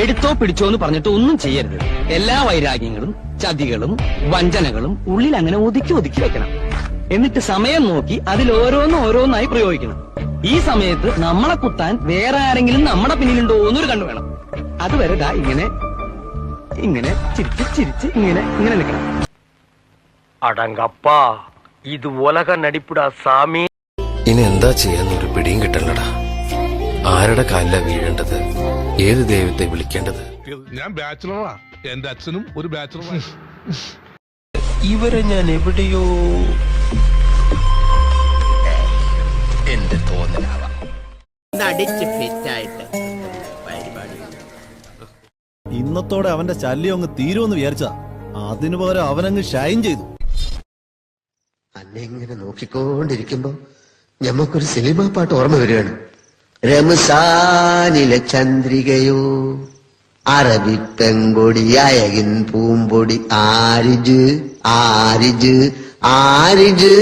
എടുത്തോ പിടിച്ചോ എന്ന് പറഞ്ഞിട്ട് ഒന്നും ചെയ്യരുത്. എല്ലാ വൈരാഗ്യങ്ങളും ചതികളും വഞ്ചനകളും ഉള്ളിൽ അങ്ങനെ ഒതുക്കി ഒതുക്കി വെക്കണം. എന്നിട്ട് സമയം നോക്കി അതിൽ ഓരോന്നായി പ്രയോഗിക്കണം. ഈ സമയത്ത് നമ്മളെ കുത്താൻ വേറെ ആരെങ്കിലും നമ്മുടെ പിന്നിലുണ്ടോ എന്നൊരു കണ്ടു വേണം. അതുവരെ ദാ ഇങ്ങനെ ഇങ്ങനെ ചിരിച്ച് ചിരിച്ച് ഇങ്ങനെ ഇങ്ങനെ നിൽക്കണം. അടങ്കപ്പാ, ഇത് ഉലക നടിപ്പിടാ സാമി. ഇനി എന്താ ചെയ്യാന്നൊരു പിടിയും കിട്ടണടാ. ആരുടെ കാലില വീഴേണ്ടത്, ഏത് ദൈവത്തെ വിളിക്കേണ്ടത്? ഞാൻ ബാച്ചിലറാ, എന്റെ അച്ഛനും ഒരു ബാച്ചിലറാണ്. ഇവരെ ഞാൻ എവിടെയോ എന്റെ തോന്നലാവാം. ഇന്നത്തോടെ അവന്റെ ശല്യം അങ്ങ് തീരുമെന്ന് വിചാരിച്ചാ, അതിനു പകരം അവനങ്ങ് ഷൈൻ ചെയ്തു. അന്നെ ഇങ്ങനെ നോക്കിക്കൊണ്ടിരിക്കുമ്പോ ഞമ്മക്കൊരു സിനിമ പാട്ട് ഓർമ്മ വരികയാണ്. റംസാനിലെ ചന്ദ്രികയോ അറബിപ്പെങ്കൊടി അയകിൻ പൂമ്പൊടി ആരിജ് ആരിജ് ആരിജ്